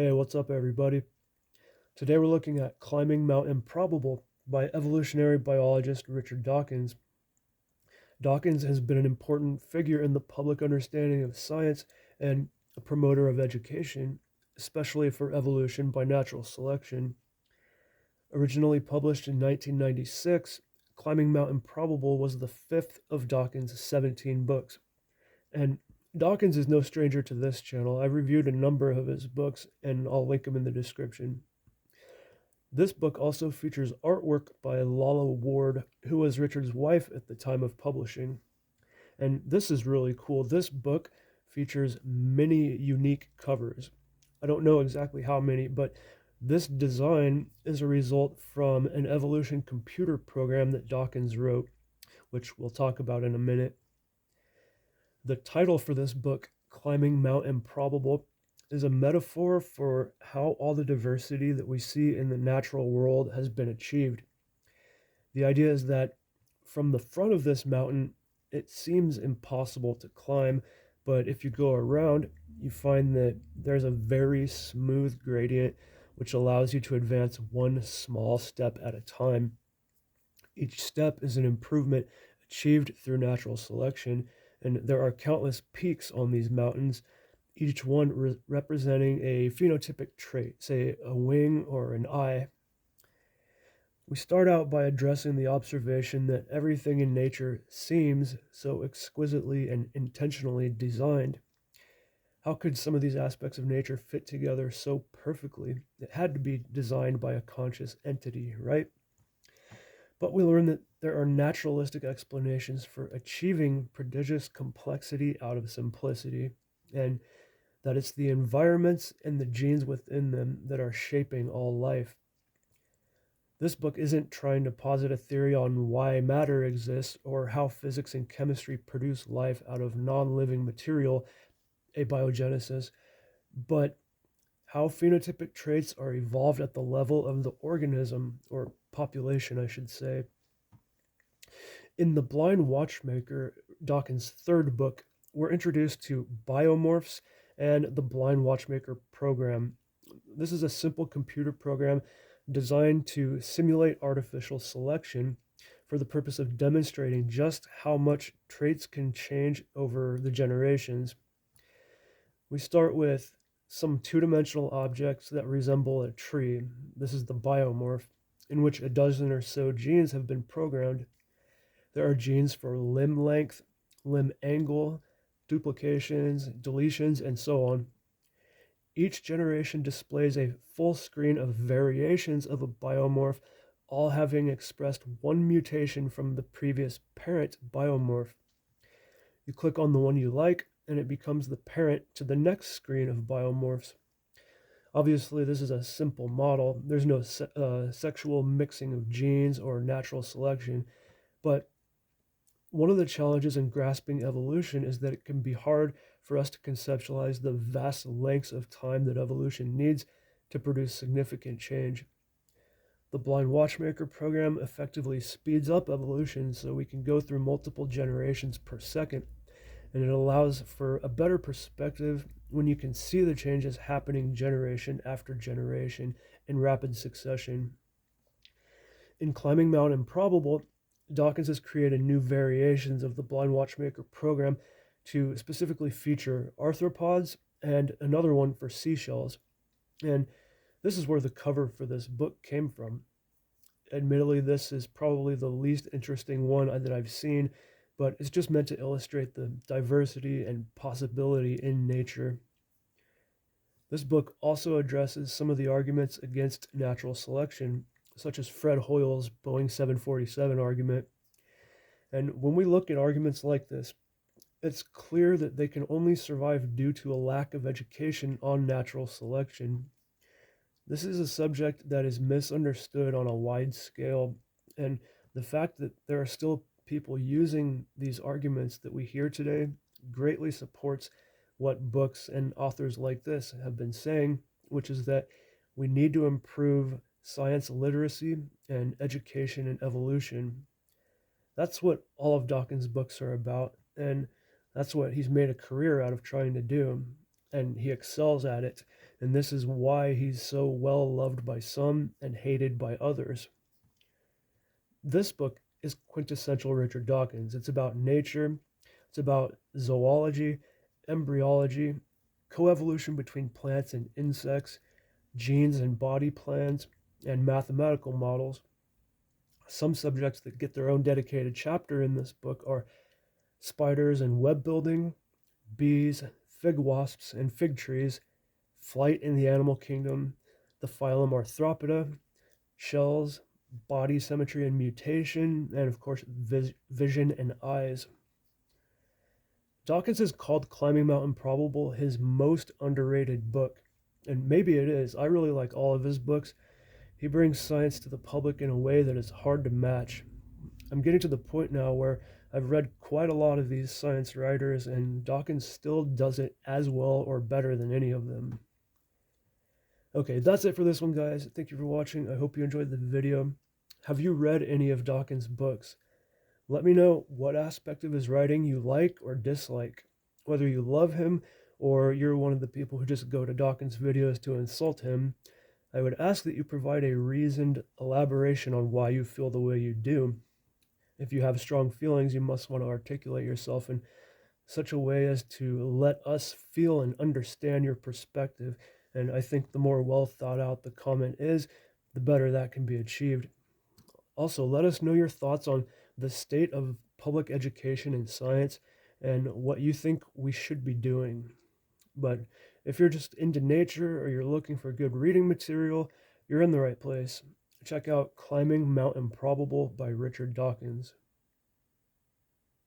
Hey, what's up, everybody? Today we're looking at Climbing Mount Improbable by evolutionary biologist Richard Dawkins. Dawkins has been an important figure in the public understanding of science and a promoter of education, especially for evolution by natural selection. Originally published in 1996, Climbing Mount Improbable was the fifth of Dawkins' 17 books. And Dawkins is no stranger to this channel. I've reviewed a number of his books, and I'll link them in the description. This book also features artwork by Lala Ward, who was Richard's wife at the time of publishing. And this is really cool. This book features many unique covers. I don't know exactly how many, but this design is a result from an evolution computer program that Dawkins wrote, which we'll talk about in a minute. The title for this book, Climbing Mount Improbable, is a metaphor for how all the diversity that we see in the natural world has been achieved. The idea is that from the front of this mountain, it seems impossible to climb, but if you go around, you find that there's a very smooth gradient which allows you to advance one small step at a time. Each step is an improvement achieved through natural selection, and there are countless peaks on these mountains, each one representing a phenotypic trait, say a wing or an eye. We start out by addressing the observation that everything in nature seems so exquisitely and intentionally designed. How could some of these aspects of nature fit together so perfectly? It had to be designed by a conscious entity, right? But we learn that there are naturalistic explanations for achieving prodigious complexity out of simplicity, and that it's the environments and the genes within them that are shaping all life. This book isn't trying to posit a theory on why matter exists or how physics and chemistry produce life out of non living material, abiogenesis, but how phenotypic traits are evolved at the level of the organism, or population, I should say. In The Blind Watchmaker, Dawkins' third book, we're introduced to biomorphs and the Blind Watchmaker program. This is a simple computer program designed to simulate artificial selection for the purpose of demonstrating just how much traits can change over the generations. We start with some two-dimensional objects that resemble a tree. This is the biomorph, in which a dozen or so genes have been programmed. There are genes for limb length, limb angle, duplications, deletions, and so on. Each generation displays a full screen of variations of a biomorph, all having expressed one mutation from the previous parent biomorph. You click on the one you like, and it becomes the parent to the next screen of biomorphs. Obviously, this is a simple model. There's no sexual mixing of genes or natural selection, but one of the challenges in grasping evolution is that it can be hard for us to conceptualize the vast lengths of time that evolution needs to produce significant change. The Blind Watchmaker program effectively speeds up evolution so we can go through multiple generations per second, and it allows for a better perspective when you can see the changes happening generation after generation in rapid succession. In Climbing Mount Improbable, Dawkins has created new variations of the Blind Watchmaker program to specifically feature arthropods and another one for seashells. And this is where the cover for this book came from. Admittedly, this is probably the least interesting one that I've seen, but it's just meant to illustrate the diversity and possibility in nature. This book also addresses some of the arguments against natural selection, such as Fred Hoyle's Boeing 747 argument. And when we look at arguments like this, it's clear that they can only survive due to a lack of education on natural selection. This is a subject that is misunderstood on a wide scale, and the fact that there are still people using these arguments that we hear today greatly supports what books and authors like this have been saying, which is that we need to improve science literacy and education and evolution. That's what all of Dawkins' books are about, and that's what he's made a career out of trying to do, and he excels at it. and this is why he's so well loved by some and hated by others. This book is quintessential Richard Dawkins. It's about nature, it's about zoology, embryology, coevolution between plants and insects, genes and body plans, and mathematical models. Some subjects that get their own dedicated chapter in this book are spiders and web building, bees, fig wasps and fig trees, flight in the animal kingdom, the phylum Arthropoda, shells, body symmetry and mutation, and of course, vision and eyes. Dawkins has called Climbing Mount Improbable his most underrated book, and maybe it is. I really like all of his books. He brings science to the public in a way that is hard to match. I'm getting to the point now where I've read quite a lot of these science writers, and Dawkins still does it as well or better than any of them. Okay, that's it for this one, guys. Thank you for watching. I hope you enjoyed the video. Have you read any of Dawkins' books? Let me know what aspect of his writing you like or dislike. Whether you love him or you're one of the people who just go to Dawkins' videos to insult him, I would ask that you provide a reasoned elaboration on why you feel the way you do. If you have strong feelings, you must want to articulate yourself in such a way as to let us feel and understand your perspective. And I think the more well thought out the comment is, the better that can be achieved. Also, let us know your thoughts on the state of public education in science and what you think we should be doing. But if you're just into nature or you're looking for good reading material, you're in the right place. Check out Climbing Mount Improbable by Richard Dawkins.